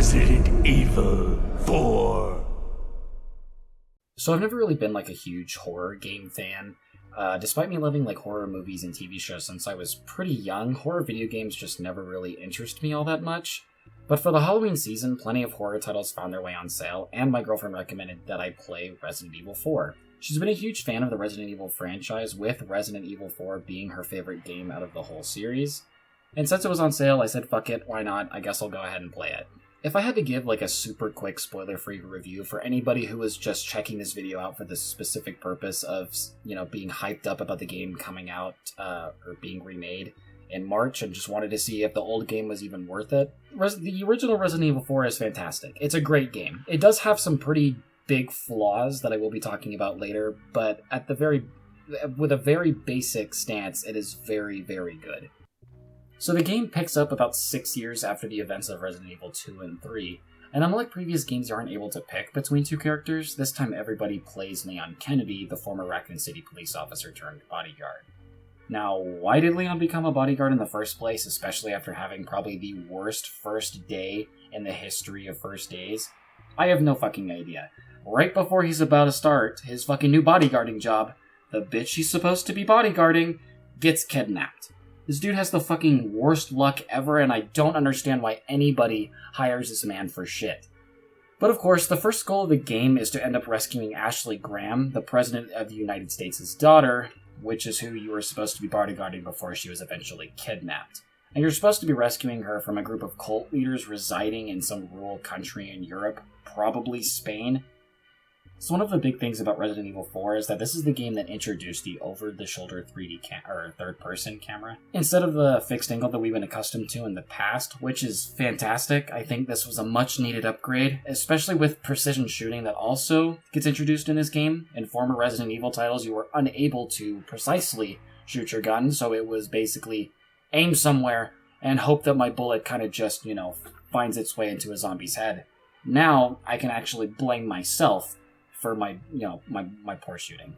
Resident Evil 4. So I've never really been like a huge horror game fan. Despite me loving like horror movies and TV shows since I was pretty young, horror video games just never really interest me all that much. But for the Halloween season, plenty of horror titles found their way on sale, and my girlfriend recommended that I play Resident Evil 4. She's been a huge fan of the Resident Evil franchise, with Resident Evil 4 being her favorite game out of the whole series. And since it was on sale, I said fuck it, why not, I guess I'll go ahead and play it. If I had to give like a super quick spoiler-free review for anybody who was just checking this video out for the specific purpose of, being hyped up about the game coming out or being remade in March and just wanted to see if the old game was even worth it, the original Resident Evil 4 is fantastic. It's a great game. It does have some pretty big flaws that I will be talking about later, but with a very basic stance, it is very, very good. So the game picks up about 6 years after the events of Resident Evil 2 and 3, and unlike previous games you aren't able to pick between two characters, this time everybody plays Leon Kennedy, the former Raccoon City police officer turned bodyguard. Now, why did Leon become a bodyguard in the first place, especially after having probably the worst first day in the history of first days? I have no fucking idea. Right before he's about to start his fucking new bodyguarding job, the bitch he's supposed to be bodyguarding gets kidnapped. This dude has the fucking worst luck ever, and I don't understand why anybody hires this man for shit. But of course, the first goal of the game is to end up rescuing Ashley Graham, the President of the United States' daughter, which is who you were supposed to be bodyguarding before she was eventually kidnapped. And you're supposed to be rescuing her from a group of cult leaders residing in some rural country in Europe, probably Spain. So one of the big things about Resident Evil 4 is that this is the game that introduced the over-the-shoulder 3D third-person camera, instead of the fixed angle that we've been accustomed to in the past, which is fantastic. I think this was a much-needed upgrade, especially with precision shooting that also gets introduced in this game. In former Resident Evil titles, you were unable to precisely shoot your gun, so it was basically aim somewhere and hope that my bullet kind of just, finds its way into a zombie's head. Now, I can actually blame myself for my poor shooting.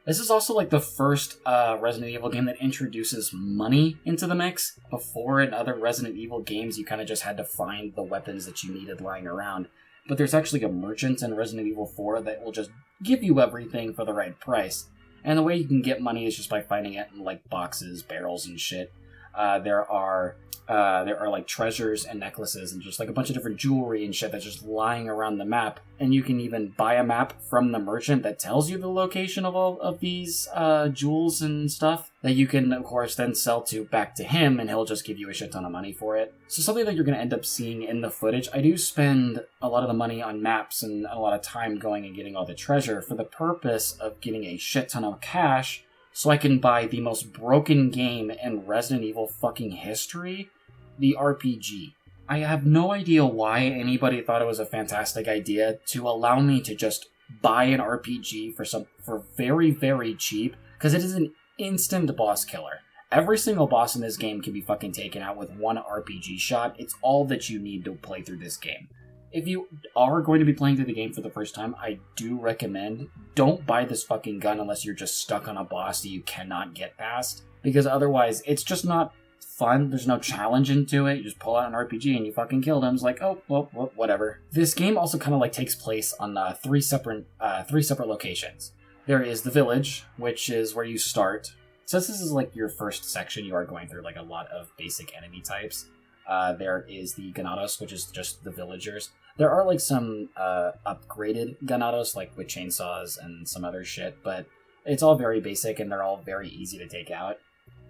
This is also like the first Resident Evil game that introduces money into the mix. Before, in other Resident Evil games, you kind of just had to find the weapons that you needed lying around. But there's actually a merchant in Resident Evil 4 that will just give you everything for the right price. And the way you can get money is just by finding it in like boxes, barrels, and shit. There are like treasures and necklaces and just like a bunch of different jewelry and shit that's just lying around the map. And you can even buy a map from the merchant that tells you the location of all of these jewels and stuff that you can, of course, then sell back to him, and he'll just give you a shit ton of money for it. So something that you're going to end up seeing in the footage, I do spend a lot of the money on maps and a lot of time going and getting all the treasure for the purpose of getting a shit ton of cash so I can buy the most broken game in Resident Evil fucking history, the RPG. I have no idea why anybody thought it was a fantastic idea to allow me to just buy an RPG for very, very cheap, because it is an instant boss killer. Every single boss in this game can be fucking taken out with one RPG shot. It's all that you need to play through this game. If you are going to be playing through the game for the first time, I do recommend don't buy this fucking gun unless you're just stuck on a boss that you cannot get past, because otherwise it's just not fun. There's no challenge into it. You just pull out an RPG and you fucking killed him. It's like, oh, well, whatever. This game also kind of like takes place on three separate locations. There is the village, which is where you start. Since this is like your first section, you are going through like a lot of basic enemy types. There is the Ganados, which is just the villagers. There are like some upgraded Ganados, like with chainsaws and some other shit, but it's all very basic and they're all very easy to take out.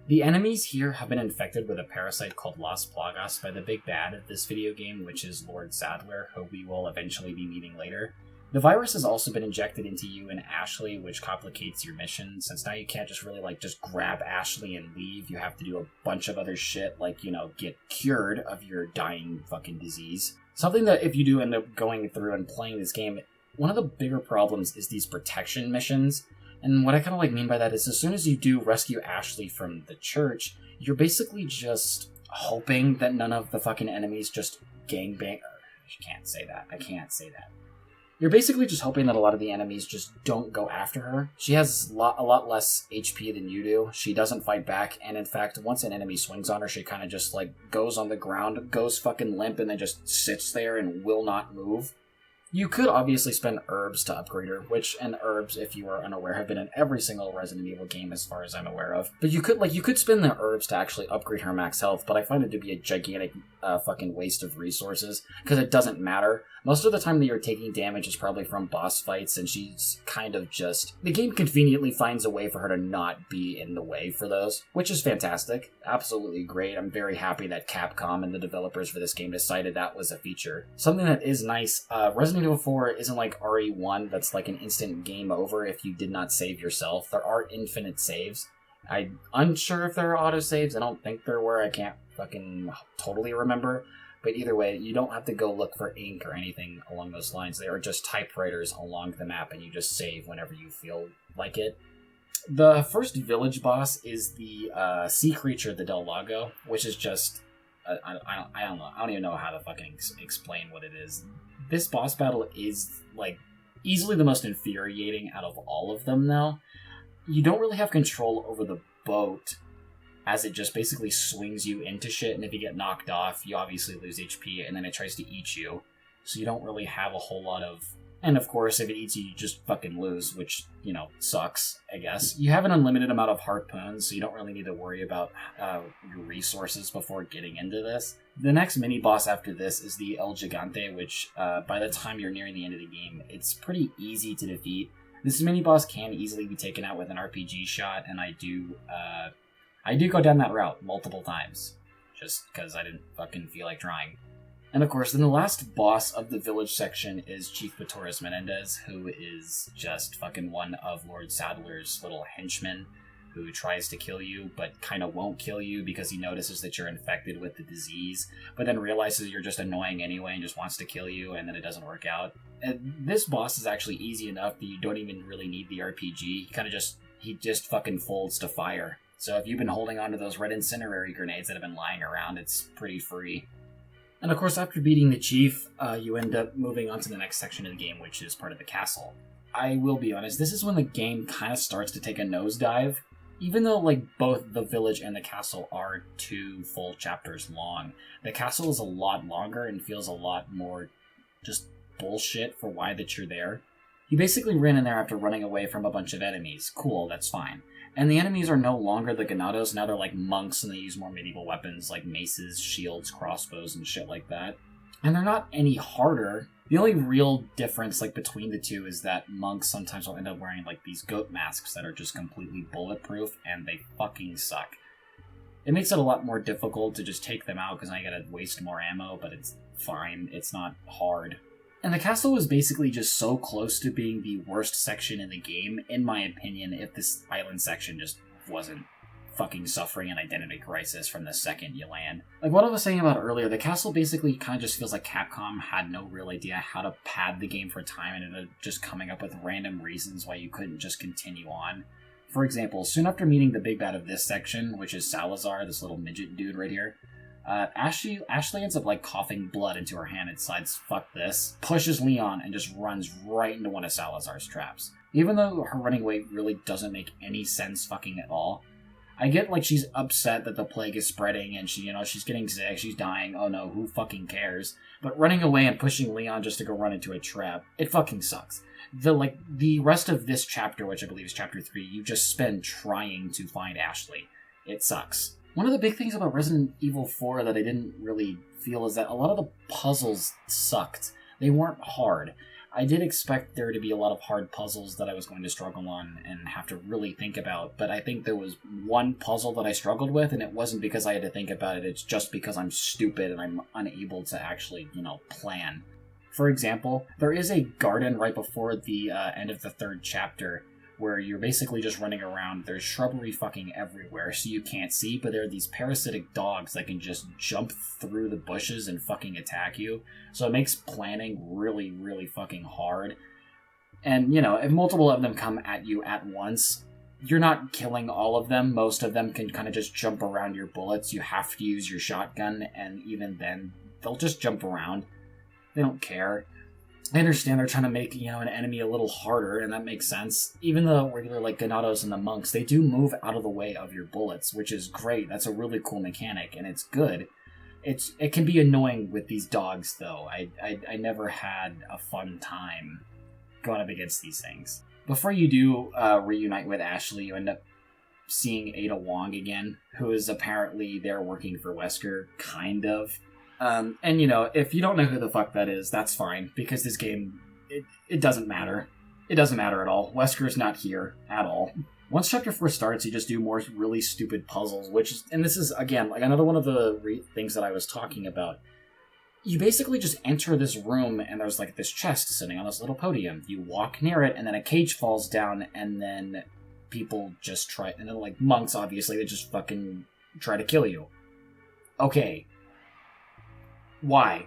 The enemies here have been infected with a parasite called Las Plagas by the big bad of this video game, which is Lord Sadler, who we will eventually be meeting later. The virus has also been injected into you and Ashley, which complicates your mission, since now you can't just really just grab Ashley and leave. You have to do a bunch of other shit, like, get cured of your dying fucking disease. Something that if you do end up going through and playing this game, one of the bigger problems is these protection missions. And what I kind of mean by that is as soon as you do rescue Ashley from the church, you're basically just hoping that none of the fucking enemies just gangbang. I can't say that. You're basically just hoping that a lot of the enemies just don't go after her. She has a lot less HP than you do. She doesn't fight back, and in fact, once an enemy swings on her, she kind of just, like, goes on the ground, goes fucking limp, and then just sits there and will not move. You could obviously spend herbs to upgrade her, and herbs, if you are unaware, have been in every single Resident Evil game as far as I'm aware of. But you could spend the herbs to actually upgrade her max health, but I find it to be a gigantic fucking waste of resources, because it doesn't matter. Most of the time that you're taking damage is probably from boss fights, and she's kind of just... The game conveniently finds a way for her to not be in the way for those, which is fantastic. Absolutely great. I'm very happy that Capcom and the developers for this game decided that was a feature. Something that is nice, Resident Evil 4 isn't like RE1 that's like an instant game over if you did not save yourself. There are infinite saves. I'm unsure if there are autosaves. I don't think there were. I can't fucking totally remember. But either way, you don't have to go look for ink or anything along those lines. They are just typewriters along the map, and you just save whenever you feel like it. The first village boss is the sea creature, the Del Lago, which is just... I don't know. I don't even know how to fucking explain what it is. This boss battle is, like, easily the most infuriating out of all of them, though. You don't really have control over the boat, as it just basically swings you into shit, and if you get knocked off, you obviously lose HP, and then it tries to eat you. So you don't really have a whole lot of... And of course, if it eats you, you just fucking lose, which, you know, sucks, I guess. You have an unlimited amount of harpoons, so you don't really need to worry about your resources before getting into this. The next mini-boss after this is the El Gigante, which, by the time you're nearing the end of the game, it's pretty easy to defeat. This mini-boss can easily be taken out with an RPG shot, and I do go down that route multiple times, just because I didn't fucking feel like trying. And of course, then the last boss of the village section is Chief Torres Menendez, who is just fucking one of Lord Sadler's little henchmen, who tries to kill you, but kind of won't kill you because he notices that you're infected with the disease, but then realizes you're just annoying anyway and just wants to kill you, and then it doesn't work out. And this boss is actually easy enough that you don't even really need the RPG. He just fucking folds to fire. So if you've been holding onto those red incendiary grenades that have been lying around, it's pretty free. And of course, after beating the chief, you end up moving on to the next section of the game, which is part of the castle. I will be honest, this is when the game kind of starts to take a nosedive. Even though, like, both the village and the castle are 2 full chapters long, the castle is a lot longer and feels a lot more just bullshit for why that you're there. You basically ran in there after running away from a bunch of enemies. Cool, that's fine. And the enemies are no longer the Ganados, now they're like monks and they use more medieval weapons like maces, shields, crossbows, and shit like that. And they're not any harder. The only real difference like between the two is that monks sometimes will end up wearing like these goat masks that are just completely bulletproof, and they fucking suck. It makes it a lot more difficult to just take them out because I gotta waste more ammo, but it's fine. It's not hard. And the castle was basically just so close to being the worst section in the game, in my opinion, if this island section just wasn't fucking suffering an identity crisis from the second you land. Like what I was saying about earlier, the castle basically kind of just feels like Capcom had no real idea how to pad the game for time and ended up just coming up with random reasons why you couldn't just continue on. For example, soon after meeting the big bad of this section, which is Salazar, this little midget dude right here, Ashley ends up like coughing blood into her hand and decides, fuck this, pushes Leon and just runs right into one of Salazar's traps. Even though her running away really doesn't make any sense fucking at all. I get like she's upset that the plague is spreading and she's getting sick, she's dying, oh no, who fucking cares? But running away and pushing Leon just to go run into a trap, it fucking sucks. The rest of this chapter, which I believe is chapter 3, you just spend trying to find Ashley. It sucks. One of the big things about Resident Evil 4 that I didn't really feel is that a lot of the puzzles sucked. They weren't hard. I did expect there to be a lot of hard puzzles that I was going to struggle on and have to really think about, but I think there was one puzzle that I struggled with, and it wasn't because I had to think about it, it's just because I'm stupid and I'm unable to actually, plan. For example, there is a garden right before the end of the 3rd chapter where you're basically just running around. There's shrubbery fucking everywhere, so you can't see, but there are these parasitic dogs that can just jump through the bushes and fucking attack you. So it makes planning really, really fucking hard. And, if multiple of them come at you at once, you're not killing all of them. Most of them can kind of just jump around your bullets. You have to use your shotgun, and even then, they'll just jump around. They don't care. I understand they're trying to make, an enemy a little harder, and that makes sense. Even the regular, Ganados and the monks, they do move out of the way of your bullets, which is great. That's a really cool mechanic, and it's good. It can be annoying with these dogs, though. I never had a fun time going up against these things. Before you do reunite with Ashley, you end up seeing Ada Wong again, who is apparently there working for Wesker, kind of. And, if you don't know who the fuck that is, that's fine, because this game, it doesn't matter. It doesn't matter at all. Wesker's not here at all. Once Chapter 4 starts, you just do more really stupid puzzles, and this is, again, another one of the things that I was talking about. You basically just enter this room, and there's, this chest sitting on this little podium. You walk near it, and then a cage falls down, and then people just try, and then, monks, obviously, they just fucking try to kill you. Okay. Why?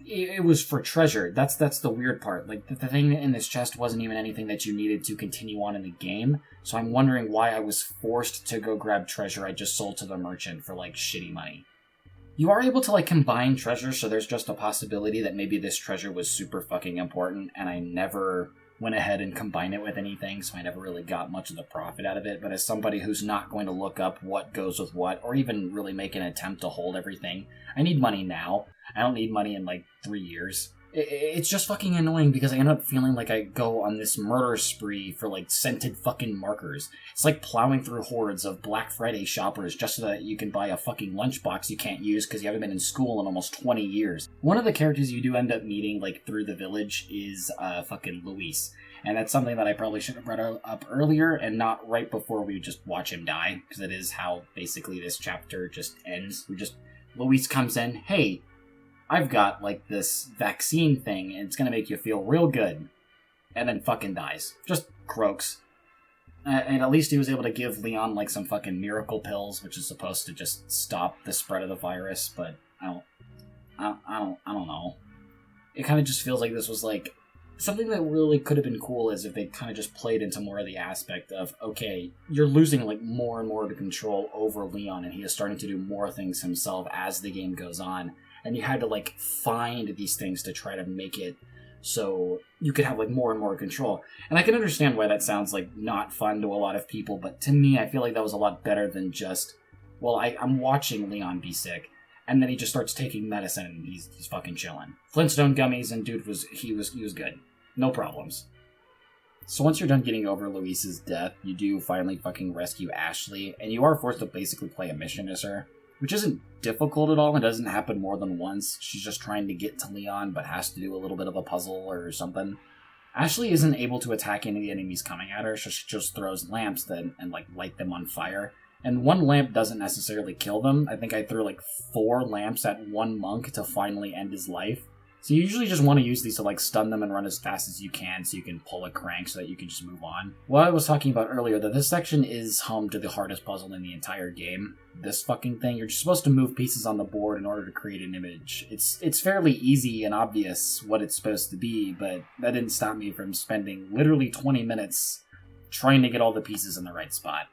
It was for treasure. That's the weird part. The thing in this chest wasn't even anything that you needed to continue on in the game, so I'm wondering why I was forced to go grab treasure I just sold to the merchant for, shitty money. You are able to, combine treasure, so there's just a possibility that maybe this treasure was super fucking important, and I never went ahead and combined it with anything, so I never really got much of the profit out of it. But as somebody who's not going to look up what goes with what, or even really make an attempt to hold everything, I need money now. I don't need money in 3 years. It's just fucking annoying because I end up feeling like I go on this murder spree for scented fucking markers. It's like plowing through hordes of Black Friday shoppers just so that you can buy a fucking lunchbox you can't use because you haven't been in school in almost 20 years. One of the characters you do end up meeting through the village is fucking Luis. And that's something that I probably should have brought up earlier and not right before we just watch him die, because it is how basically this chapter just ends. Luis comes in, hey, I've got, this vaccine thing, and it's gonna make you feel real good. And then fucking dies. Just croaks. And at least he was able to give Leon, some fucking miracle pills, which is supposed to just stop the spread of the virus, but I don't know. It kind of just feels like this was, something that really could have been cool is if they kind of just played into more of the aspect of, okay, you're losing, more and more of the control over Leon, and he is starting to do more things himself as the game goes on. And you had to, find these things to try to make it so you could have, more and more control. And I can understand why that sounds, not fun to a lot of people, but to me, I feel like that was a lot better than just, I'm watching Leon be sick, and then he just starts taking medicine, and he's fucking chilling. Flintstone gummies, and dude was good. No problems. So once you're done getting over Luis's death, you do finally fucking rescue Ashley, and you are forced to basically play a mission as her. Which isn't difficult at all, and doesn't happen more than once. She's just trying to get to Leon, but has to do a little bit of a puzzle or something. Ashley isn't able to attack any of the enemies coming at her, so she just throws lamps and light them on fire. And one lamp doesn't necessarily kill them. I think I threw 4 lamps at one monk to finally end his life. So you usually just want to use these to stun them and run as fast as you can so you can pull a crank so that you can just move on. What I was talking about earlier, that this section is home to the hardest puzzle in the entire game. This fucking thing, you're just supposed to move pieces on the board in order to create an image. It's fairly easy and obvious what it's supposed to be, but that didn't stop me from spending literally 20 minutes trying to get all the pieces in the right spot.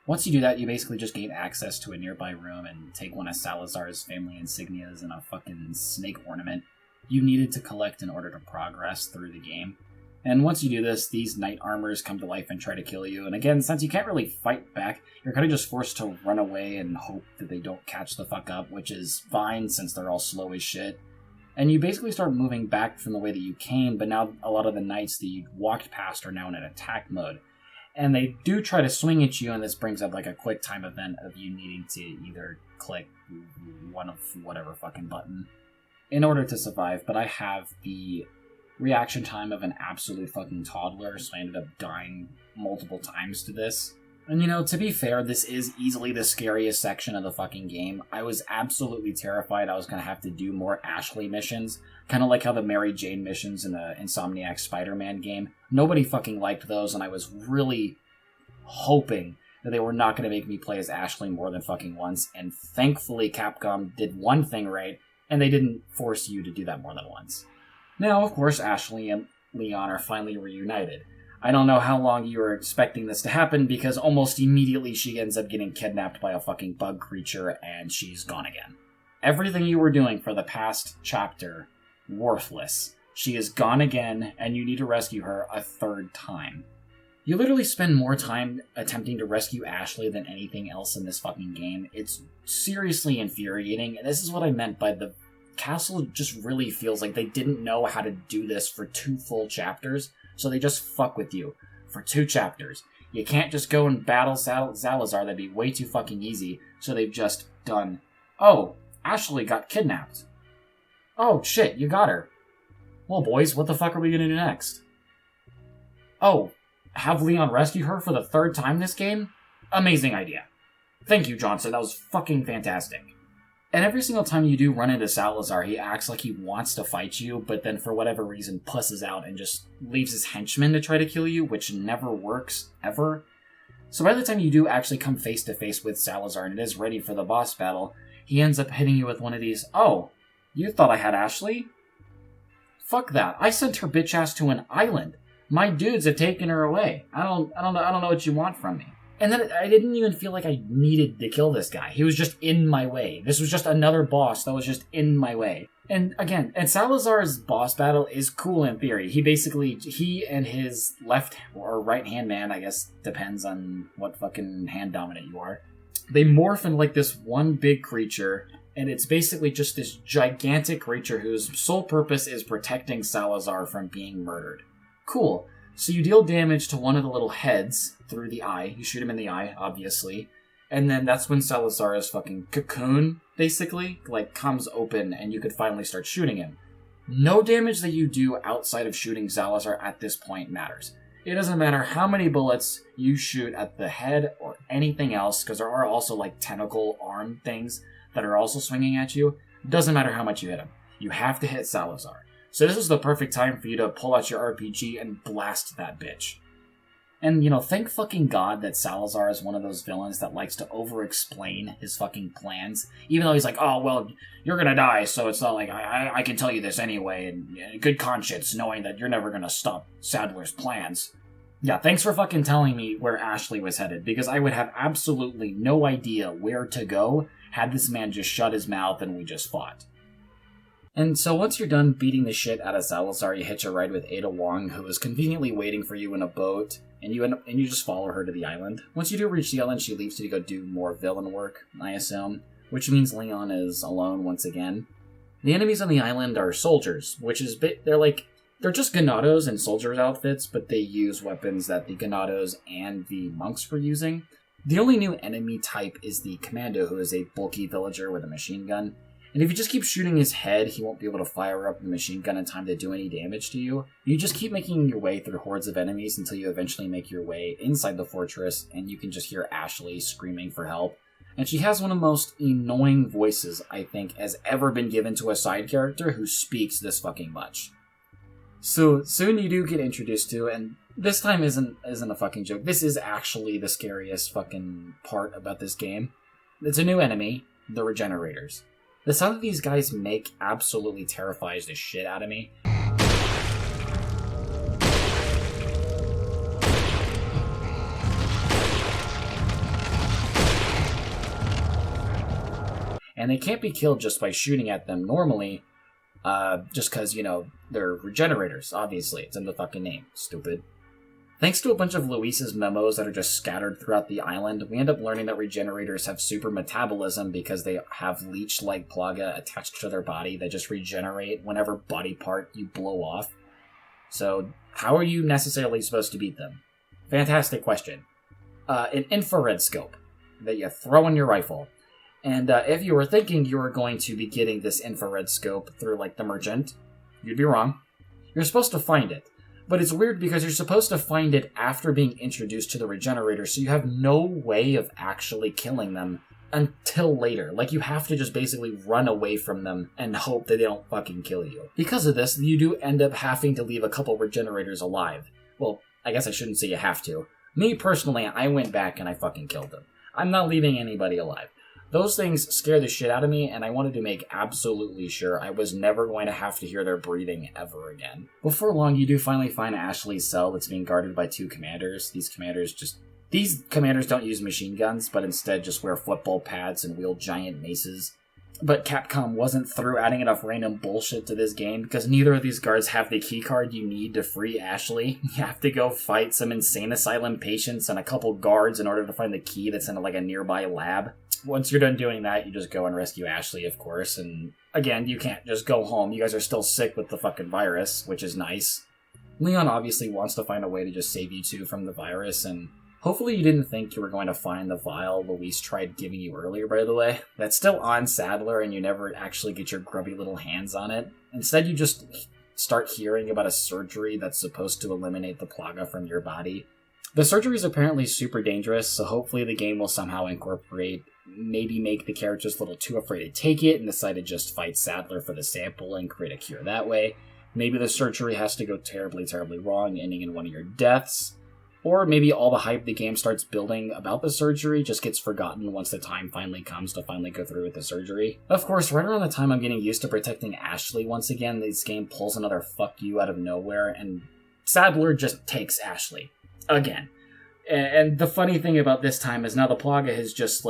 Once you do that, you basically just gain access to a nearby room and take one of Salazar's family insignias and a fucking snake ornament you needed to collect in order to progress through the game. And once you do this, these knight armors come to life and try to kill you. And again, since you can't really fight back, you're kind of just forced to run away and hope that they don't catch the fuck up, which is fine since they're all slow as shit. And you basically start moving back from the way that you came, but now a lot of the knights that you walked past are now in an attack mode. And they do try to swing at you, and this brings up a quick time event of you needing to either click one of whatever fucking button in order to survive, but I have the reaction time of an absolute fucking toddler, so I ended up dying multiple times to this. And to be fair, this is easily the scariest section of the fucking game. I was absolutely terrified I was going to have to do more Ashley missions, kind of like how the Mary Jane missions in the Insomniac Spider-Man game. Nobody fucking liked those, and I was really hoping that they were not going to make me play as Ashley more than fucking once, and thankfully Capcom did one thing right, and they didn't force you to do that more than once. Now, of course, Ashley and Leon are finally reunited. I don't know how long you were expecting this to happen, because almost immediately she ends up getting kidnapped by a fucking bug creature, and she's gone again. Everything you were doing for the past chapter, worthless. She is gone again, and you need to rescue her a third time. You literally spend more time attempting to rescue Ashley than anything else in this fucking game. It's seriously infuriating, and this is what I meant by the castle just really feels like they didn't know how to do this for 2 full chapters, so they just fuck with you for 2 chapters. You can't just go and battle Salazar, that'd be way too fucking easy, so they've just done, oh, Ashley got kidnapped. Oh, shit, you got her. Well, boys, what the fuck are we gonna do next? Oh, have Leon rescue her for the 3rd time this game? Amazing idea. Thank you, Johnson, that was fucking fantastic. And every single time you do run into Salazar, he acts like he wants to fight you, but then for whatever reason pusses out and just leaves his henchmen to try to kill you, which never works, ever. So by the time you do actually come face to face with Salazar and it is ready for the boss battle, he ends up hitting you with one of these, oh, you thought I had Ashley? Fuck that, I sent her bitch ass to an island. My dudes have taken her away. I don't know what you want from me. And then I didn't even feel like I needed to kill this guy. He was just in my way. This was just another boss that was just in my way. And again, and Salazar's boss battle is cool in theory. He and his left or right hand man, I guess, depends on what fucking hand dominant you are. They morph in like this one big creature, and it's basically just this gigantic creature whose sole purpose is protecting Salazar from being murdered. Cool. So you deal damage to one of the little heads through the eye. You shoot him in the eye, obviously. And then that's when Salazar's fucking cocoon, basically, like, comes open and you could finally start shooting him. No damage that you do outside of shooting Salazar at this point matters. It doesn't matter how many bullets you shoot at the head or anything else, because there are also, like, tentacle arm things that are also swinging at you. It doesn't matter how much you hit him. You have to hit Salazar. So this is the perfect time for you to pull out your RPG and blast that bitch. And, thank fucking God that Salazar is one of those villains that likes to over-explain his fucking plans. Even though he's like, oh, well, you're gonna die, so it's not like I can tell you this anyway, and good conscience, knowing that you're never gonna stop Sadler's plans. Yeah, thanks for fucking telling me where Ashley was headed, because I would have absolutely no idea where to go had this man just shut his mouth and we just fought. And so once you're done beating the shit out of Salazar, you hitch a ride with Ada Wong, who is conveniently waiting for you in a boat, and you just follow her to the island. Once you do reach the island, she leaves you to go do more villain work, I assume, which means Leon is alone once again. The enemies on the island are soldiers, which is they're just Ganados in soldiers' outfits, but they use weapons that the Ganados and the monks were using. The only new enemy type is the Commando, who is a bulky villager with a machine gun. And if you just keep shooting his head, he won't be able to fire up the machine gun in time to do any damage to you. You just keep making your way through hordes of enemies until you eventually make your way inside the fortress, and you can just hear Ashley screaming for help. And she has one of the most annoying voices, I think, has ever been given to a side character who speaks this fucking much. So soon you do get introduced to, and this time isn't a fucking joke, this is actually the scariest fucking part about this game. It's a new enemy, the Regenerators. The sound that these guys make absolutely terrifies the shit out of me. And they can't be killed just by shooting at them normally, just because, they're Regenerators, obviously. It's in the fucking name. Stupid. Thanks to a bunch of Luis's memos that are just scattered throughout the island, we end up learning that Regenerators have super metabolism because they have leech-like plaga attached to their body that just regenerate whenever body part you blow off. So, how are you necessarily supposed to beat them? Fantastic question. An infrared scope that you throw in your rifle. And if you were thinking you were going to be getting this infrared scope through, the merchant, you'd be wrong. You're supposed to find it. But it's weird because you're supposed to find it after being introduced to the Regenerators, so you have no way of actually killing them until later. You have to just basically run away from them and hope that they don't fucking kill you. Because of this, you do end up having to leave a couple Regenerators alive. Well, I guess I shouldn't say you have to. Me, personally, I went back and I fucking killed them. I'm not leaving anybody alive. Those things scare the shit out of me, and I wanted to make absolutely sure I was never going to have to hear their breathing ever again. Before long, you do finally find Ashley's cell that's being guarded by 2 commanders. These commanders don't use machine guns, but instead just wear football pads and wield giant maces. But Capcom wasn't through adding enough random bullshit to this game because neither of these guards have the keycard you need to free Ashley. You have to go fight some insane asylum patients and a couple guards in order to find the key that's in like a nearby lab. Once you're done doing that, you just go and rescue Ashley, of course, and again, you can't just go home. You guys are still sick with the fucking virus, which is nice. Leon obviously wants to find a way to just save you two from the virus, and hopefully you didn't think you were going to find the vial Luis tried giving you earlier, by the way. That's still on Sadler, and you never actually get your grubby little hands on it. Instead, you just start hearing about a surgery that's supposed to eliminate the plaga from your body. The surgery is apparently super dangerous, so hopefully the game will somehow incorporate, maybe make the characters a little too afraid to take it and decide to just fight Sadler for the sample and create a cure that way. Maybe the surgery has to go terribly, terribly wrong, ending in one of your deaths. Or maybe all the hype the game starts building about the surgery just gets forgotten once the time finally comes to finally go through with the surgery. Of course, right around the time I'm getting used to protecting Ashley once again, this game pulls another fuck you out of nowhere, and Sadler just takes Ashley. Again. And the funny thing about this time is now the Plaga has just,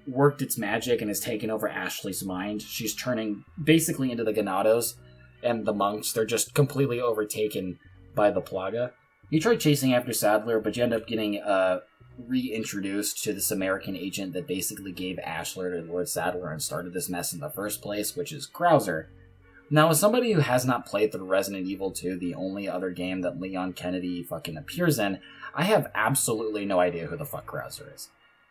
worked its magic and has taken over Ashley's mind. She's turning basically into the Ganados, and the monks, they're just completely overtaken by the Plaga. You try chasing after Sadler, but you end up getting reintroduced to this American agent that basically gave Ashler to Lord Sadler and started this mess in the first place, which is Krauser. Now, as somebody who has not played through Resident Evil 2, the only other game that Leon Kennedy fucking appears in, I have absolutely no idea who the fuck Krauser is.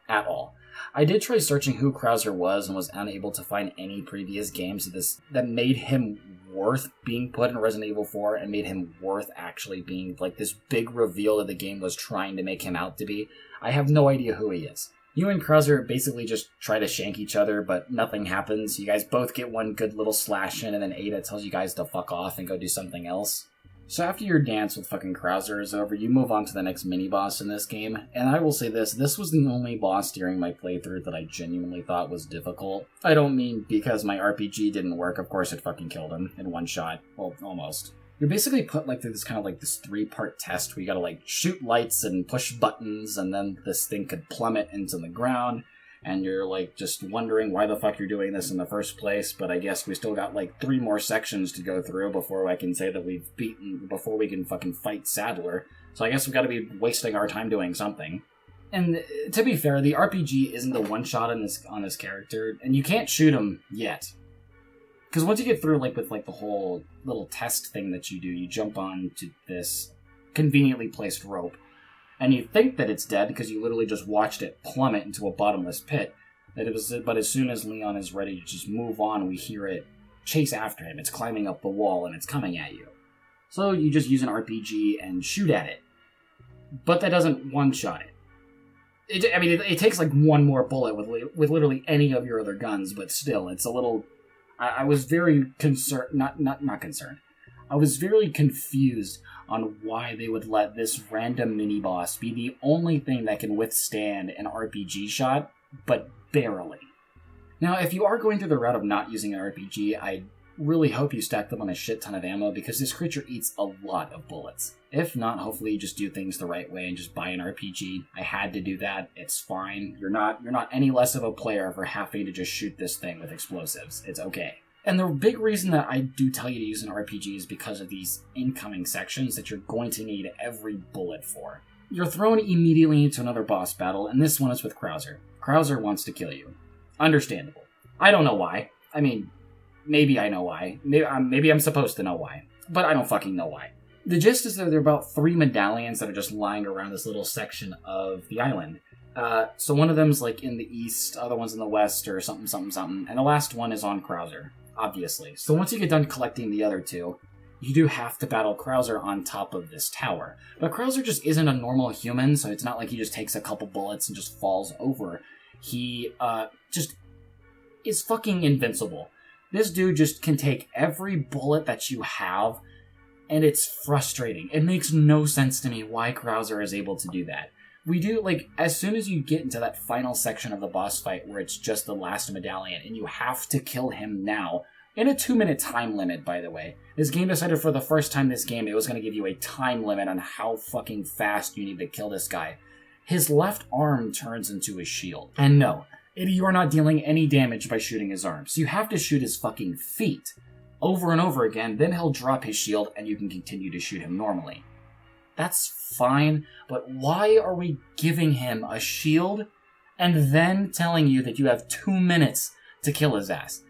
At all. I did try searching who Krauser was and was unable to find any previous games that made him worth being put in Resident Evil 4 and made him worth actually being this big reveal that the game was trying to make him out to be. I have no idea who he is. You and Krauser basically just try to shank each other, but nothing happens. You guys both get one good little slash in, and then Ada tells you guys to fuck off and go do something else. So after your dance with fucking Krauser is over, you move on to the next mini-boss in this game, and I will say this was the only boss during my playthrough that I genuinely thought was difficult. I don't mean because my RPG didn't work, of course it fucking killed him in one shot. Well, almost. You're basically put through this kind of this 3-part test where you gotta shoot lights and push buttons, and then this thing could plummet into the ground, and you're just wondering why the fuck you're doing this in the first place, but I guess we still got 3 more sections to go through before I can say that before we can fucking fight Sadler, so I guess we've gotta be wasting our time doing something. And to be fair, the RPG isn't the one-shot on this character, and you can't shoot him yet. Because once you get through, with the whole little test thing that you do, you jump on to this conveniently placed rope, and you think that it's dead because you literally just watched it plummet into a bottomless pit. But as soon as Leon is ready to just move on, we hear it chase after him. It's climbing up the wall, and it's coming at you. So you just use an RPG and shoot at it. But that doesn't one-shot it. It takes one more bullet with literally any of your other guns, but still, it's a little... I was very concerned, not concerned. I was very confused on why they would let this random mini-boss be the only thing that can withstand an RPG shot, but barely. Now, if you are going through the route of not using an RPG, I really hope you stack them on a shit ton of ammo, because this creature eats a lot of bullets. If not, hopefully you just do things the right way and just buy an RPG. I had to do that. It's fine. You're not any less of a player for having to just shoot this thing with explosives. It's okay. And the big reason that I do tell you to use an RPG is because of these incoming sections that you're going to need every bullet for. You're thrown immediately into another boss battle, and this one is with Krauser. Krauser wants to kill you. Understandable. I don't know why. Maybe I know why. Maybe I'm supposed to know why. But I don't fucking know why. The gist is that there are about 3 medallions that are just lying around this little section of the island. So one of them's in the east, other one's in the west, or something, and the last one is on Krauser, obviously. So once you get done collecting the other 2, you do have to battle Krauser on top of this tower. But Krauser just isn't a normal human, so it's not like he just takes a couple bullets and just falls over. He, just is fucking invincible. This dude just can take every bullet that you have, and it's frustrating. It makes no sense to me why Krauser is able to do that. We do, as soon as you get into that final section of the boss fight where it's just the last medallion, and you have to kill him now, in a 2-minute time limit, by the way. This game decided for the first time this game, it was going to give you a time limit on how fucking fast you need to kill this guy. His left arm turns into a shield. And no, You are not dealing any damage by shooting his arms. So you have to shoot his fucking feet over and over again, then he'll drop his shield and you can continue to shoot him normally. That's fine, but why are we giving him a shield and then telling you that you have 2 minutes to kill his ass?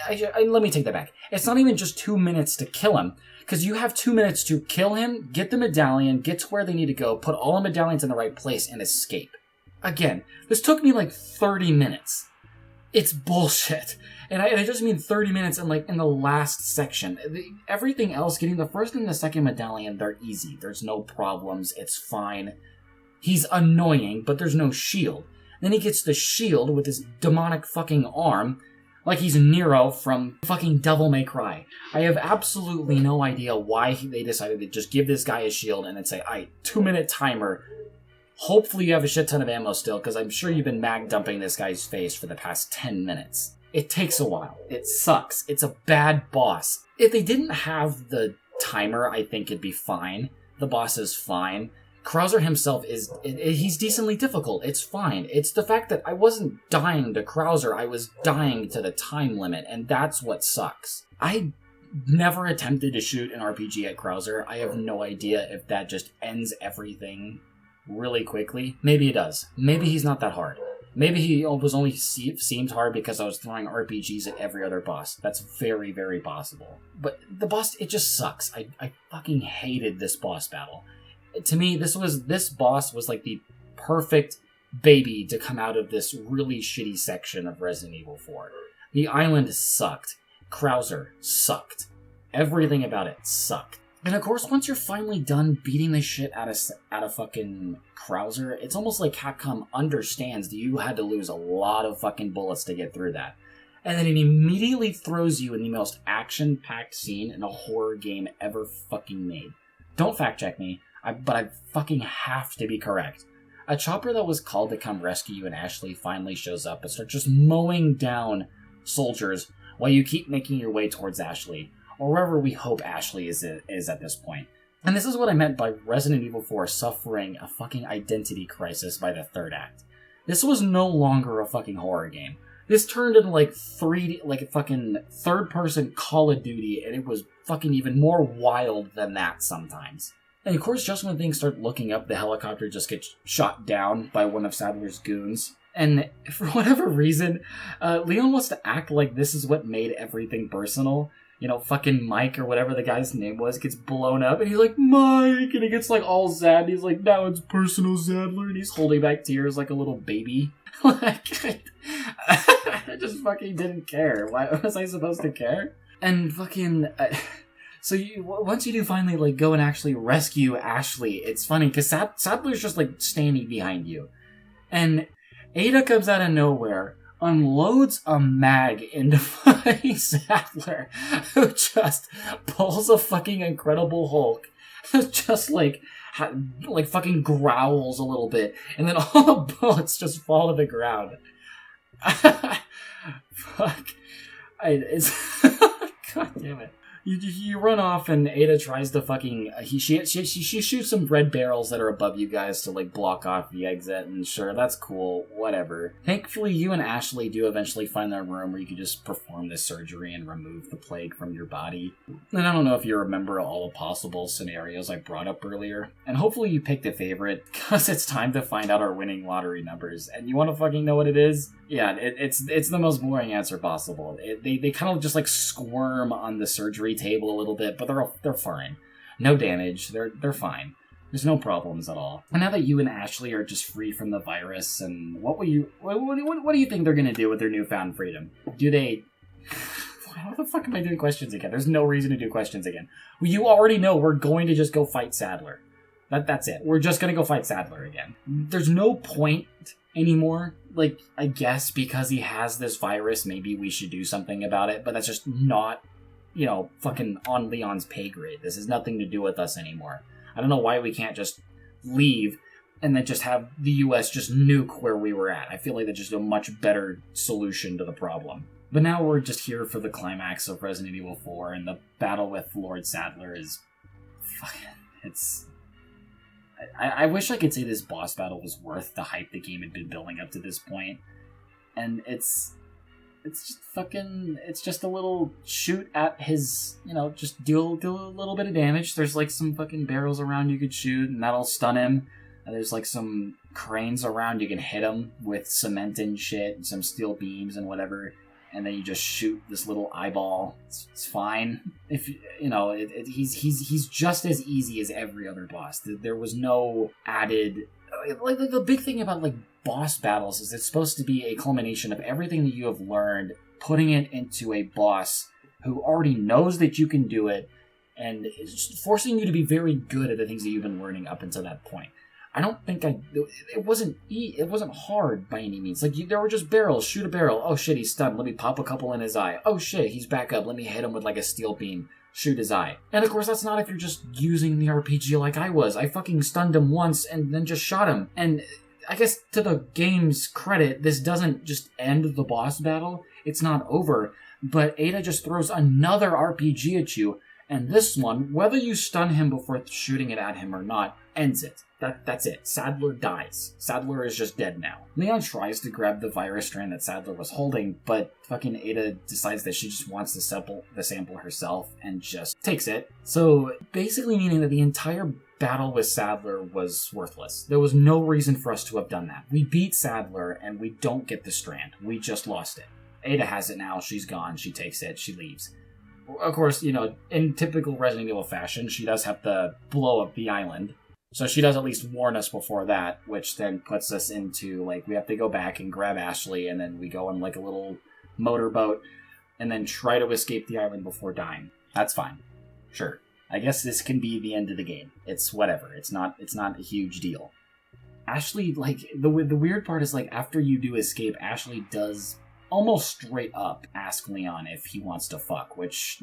Let me take that back. It's not even just 2 minutes to kill him, because you have 2 minutes to kill him, get the medallion, get to where they need to go, put all the medallions in the right place, and escape. Again, this took me like 30 minutes. It's bullshit. And I just mean 30 minutes in the last section. Everything else, getting the first and the second medallion, they're easy. There's no problems. It's fine. He's annoying, but there's no shield. Then he gets the shield with his demonic fucking arm, like he's Nero from fucking Devil May Cry. I have absolutely no idea why they decided to just give this guy a shield and then say, alright, 2 minute timer. Hopefully you have a shit ton of ammo still, because I'm sure you've been mag dumping this guy's face for the past 10 minutes. It takes a while. It sucks. It's a bad boss. If they didn't have the timer, I think it'd be fine. The boss is fine. Krauser himself he's decently difficult. It's fine. It's the fact that I wasn't dying to Krauser, I was dying to the time limit, and that's what sucks. I never attempted to shoot an RPG at Krauser. I have no idea if that just ends everything really quickly. Maybe it does. Maybe he's not that hard. Maybe he was only seemed hard because I was throwing RPGs at every other boss. That's very, very possible. But the boss, it just sucks. I fucking hated this boss battle. To me, this boss was like the perfect baby to come out of this really shitty section of Resident Evil 4. The island sucked. Krauser sucked. Everything about it sucked. And of course, once you're finally done beating the shit out of fucking Krauser, it's almost like Capcom understands that you had to lose a lot of fucking bullets to get through that. And then it immediately throws you in the most action-packed scene in a horror game ever fucking made. Don't fact check me, but I fucking have to be correct. A chopper that was called to come rescue you and Ashley finally shows up and starts just mowing down soldiers while you keep making your way towards Ashley, or wherever we hope Ashley is at this point. And this is what I meant by Resident Evil 4 suffering a fucking identity crisis by the third act. This was no longer a fucking horror game. This turned into like a fucking third-person Call of Duty, and it was fucking even more wild than that sometimes. And of course, just when things start looking up, the helicopter just gets shot down by one of Sadler's goons. And for whatever reason, Leon wants to act like this is what made everything personal. You know, fucking Mike or whatever the guy's name was gets blown up, and he's like, Mike! And he gets like all sad, and he's like, now it's personal, Sadler, and he's holding back tears like a little baby. Like, I just fucking didn't care. Why was I supposed to care? And fucking... So once you do finally like go and actually rescue Ashley, it's funny because Sadler's just like standing behind you, and Ada comes out of nowhere, unloads a mag into fucking Sadler, who just pulls a fucking Incredible Hulk, just like fucking growls a little bit, and then all the bullets just fall to the ground. Fuck, it's God damn it. You run off and Ada tries to fucking... She shoots some red barrels that are above you guys to, like, block off the exit, and sure, that's cool, whatever. Thankfully, you and Ashley do eventually find that room where you can just perform this surgery and remove the plague from your body. And I don't know if you remember all the possible scenarios I brought up earlier, and hopefully you picked a favorite, because it's time to find out our winning lottery numbers. And you want to fucking know what it is? Yeah, it's the most boring answer possible. They kind of just, like, squirm on the surgery table a little bit, but they're fine. No damage. They're fine. There's no problems at all. And now that you and Ashley are just free from the virus, and what do you think they're gonna do with their newfound freedom? Do they... What the fuck am I doing questions again? There's no reason to do questions again. Well, you already know we're going to just go fight Sadler. That's it. We're just gonna go fight Sadler again. There's no point anymore. Like, I guess because he has this virus, maybe we should do something about it, but that's just not, you know, fucking on Leon's pay grade. This has nothing to do with us anymore. I don't know why we can't just leave and then just have the US just nuke where we were at. I feel like that's just a much better solution to the problem. But now we're just here for the climax of Resident Evil 4, and the battle with Lord Sadler is... fucking... it's... I wish I could say this boss battle was worth the hype the game had been building up to this point. and it's just fucking, it's just a little shoot at his, just deal a little bit of damage. There's like some fucking barrels around you could shoot, and that'll stun him. And there's like some cranes around you can hit him with cement and shit, and some steel beams and whatever. And then you just shoot this little eyeball. It's fine. If he's just as easy as every other boss. There was no added. Like the big thing about like boss battles is it's supposed to be a culmination of everything that you have learned, putting it into a boss who already knows that you can do it, and is just forcing you to be very good at the things that you've been learning up until that point. I don't think it wasn't hard by any means. Like, there were just barrels. Shoot a barrel. Oh shit, he's stunned. Let me pop a couple in his eye. Oh shit, he's back up. Let me hit him with like a steel beam. Shoot his eye. And of course, that's not if you're just using the RPG like I was. I fucking stunned him once and then just shot him. And I guess to the game's credit, this doesn't just end the boss battle. It's not over. But Ada just throws another RPG at you. And this one, whether you stun him before shooting it at him or not, ends it. That's it. Sadler dies. Sadler is just dead now. Leon tries to grab the virus strand that Sadler was holding, but fucking Ada decides that she just wants the sample herself and just takes it. So basically meaning that the entire battle with Sadler was worthless. There was no reason for us to have done that. We beat Sadler and we don't get the strand. We just lost it. Ada has it now. She's gone. She takes it. She leaves. Of course, in typical Resident Evil fashion, she does have to blow up the island. So she does at least warn us before that, which then puts us into, like, we have to go back and grab Ashley, and then we go on, like, a little motorboat, and then try to escape the island before dying. That's fine. Sure. I guess this can be the end of the game. It's whatever. It's not a huge deal. Ashley, like, the weird part is, like, after you do escape, Ashley does almost straight up ask Leon if he wants to fuck, which,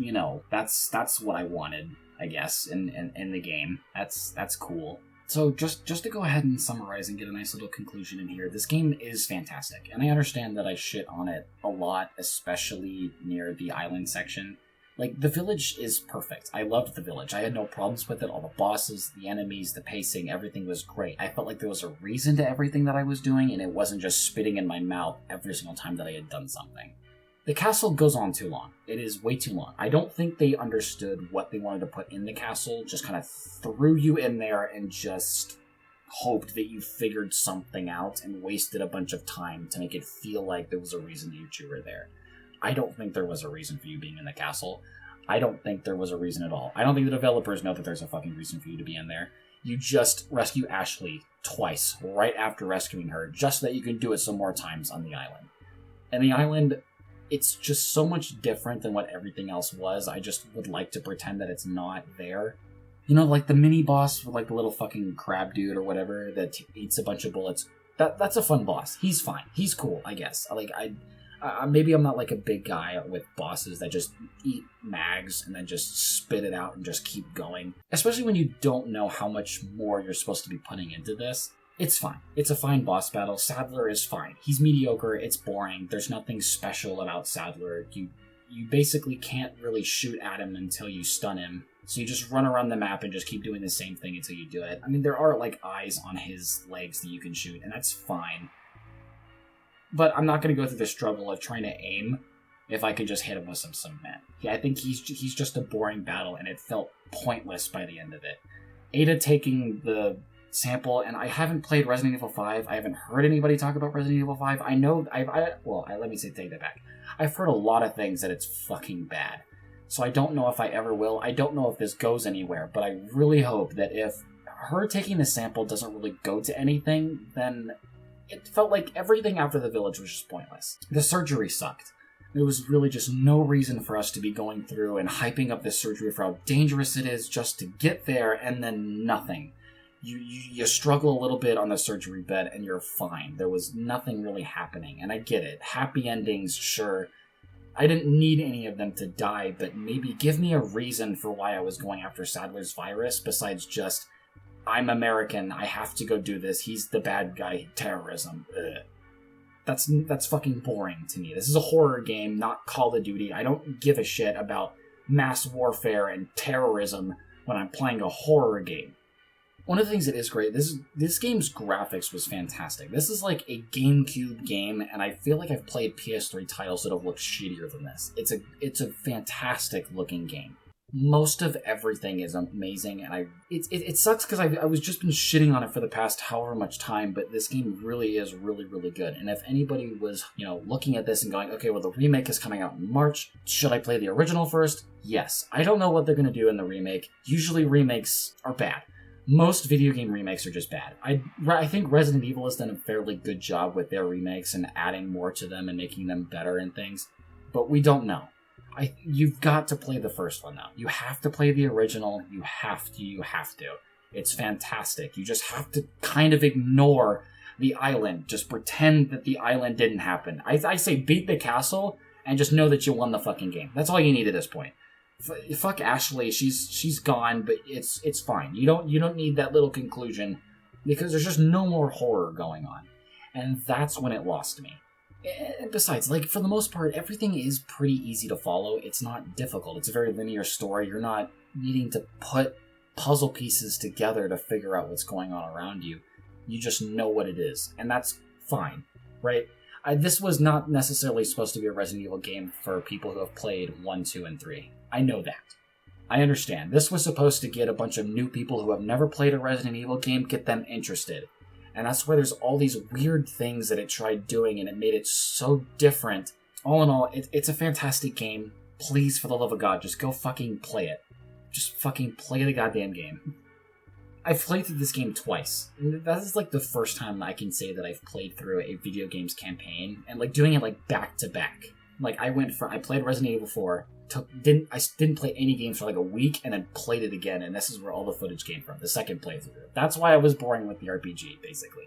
that's what I wanted, I guess, in the game. That's cool. So just to go ahead and summarize and get a nice little conclusion in here, this game is fantastic, and I understand that I shit on it a lot, especially near the island section. Like, the village is perfect. I loved the village. I had no problems with it. All the bosses, the enemies, the pacing, everything was great. I felt like there was a reason to everything that I was doing, and it wasn't just spitting in my mouth every single time that I had done something. The castle goes on too long. It is way too long. I don't think they understood what they wanted to put in the castle, just kind of threw you in there and just hoped that you figured something out and wasted a bunch of time to make it feel like there was a reason that you were there. I don't think there was a reason for you being in the castle. I don't think there was a reason at all. I don't think the developers know that there's a fucking reason for you to be in there. You just rescue Ashley twice, right after rescuing her, just so that you can do it some more times on the island. And the island, it's just so much different than what everything else was. I just would like to pretend that it's not there. Like the mini boss with like the little fucking crab dude or whatever that eats a bunch of bullets. That's a fun boss. He's fine. He's cool, I guess. Maybe I'm not like a big guy with bosses that just eat mags and then just spit it out and just keep going. Especially when you don't know how much more you're supposed to be putting into this. It's fine. It's a fine boss battle. Sadler is fine. He's mediocre. It's boring. There's nothing special about Sadler. You basically can't really shoot at him until you stun him. So you just run around the map and just keep doing the same thing until you do it. I mean, there are like eyes on his legs that you can shoot, and that's fine. But I'm not going to go through the struggle of trying to aim if I could just hit him with some cement. Yeah, I think he's just a boring battle, and it felt pointless by the end of it. Ada taking the sample, and I haven't played Resident Evil 5. I haven't heard anybody talk about Resident Evil 5. I know, let me take that back. I've heard a lot of things that it's fucking bad. So I don't know if I ever will. I don't know if this goes anywhere, but I really hope that if her taking the sample doesn't really go to anything, then it felt like everything after the village was just pointless. The surgery sucked. There was really just no reason for us to be going through and hyping up this surgery for how dangerous it is just to get there and then nothing. You struggle a little bit on the surgery bed and you're fine. There was nothing really happening, and I get it. Happy endings, sure. I didn't need any of them to die, but maybe give me a reason for why I was going after Sadler's virus besides just, I'm American, I have to go do this, he's the bad guy, terrorism. Ugh. That's fucking boring to me. This is a horror game, not Call of Duty. I don't give a shit about mass warfare and terrorism when I'm playing a horror game. One of the things that is great, this game's graphics was fantastic. This is like a GameCube game, and I feel like I've played PS3 titles that have looked shittier than this. It's a fantastic looking game. Most of everything is amazing, and it sucks because I was just been shitting on it for the past however much time, but this game really is really, really good. And if anybody was, looking at this and going, okay, well, the remake is coming out in March, should I play the original first? Yes. I don't know what they're going to do in the remake. Usually remakes are bad. Most video game remakes are just bad. I think Resident Evil has done a fairly good job with their remakes and adding more to them and making them better and things, but we don't know. You've got to play the first one, though. You have to play the original. You have to. It's fantastic. You just have to kind of ignore the island. Just pretend that the island didn't happen. I say beat the castle and just know that you won the fucking game. That's all you need at this point. Fuck Ashley. She's gone, but it's fine. You don't need that little conclusion because there's just no more horror going on. And that's when it lost me. Besides, for the most part, everything is pretty easy to follow. It's not difficult. It's a very linear story. You're not needing to put puzzle pieces together to figure out what's going on around you. You just know what it is, and that's fine, right? This was not necessarily supposed to be a Resident Evil game for people who have played 1, 2, and 3. I know that. I understand. This was supposed to get a bunch of new people who have never played a Resident Evil game, get them interested. And that's where there's all these weird things that it tried doing, and it made it so different. All in all, it's a fantastic game. Please, for the love of God, just go fucking play it. Just fucking play the goddamn game. I've played through this game twice. That is the first time I can say that I've played through a video games campaign, and doing it back to back. I played Resident Evil 4, I didn't play any games for a week, and then played it again, and this is where all the footage came from, the second playthrough. That's why I was boring with the RPG, basically.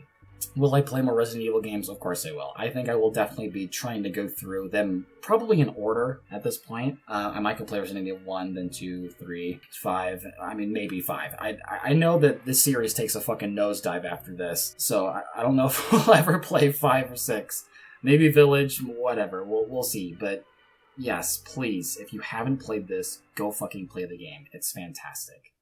Will I play more Resident Evil games? Of course I will. I think I will definitely be trying to go through them, probably in order at this point. I might go play Resident Evil 1, then 2, 3, 5, maybe 5. I know that this series takes a fucking nosedive after this, so I don't know if we'll ever play 5 or 6. Maybe Village, whatever, we'll see, but yes, please, if you haven't played this, go fucking play the game. It's fantastic.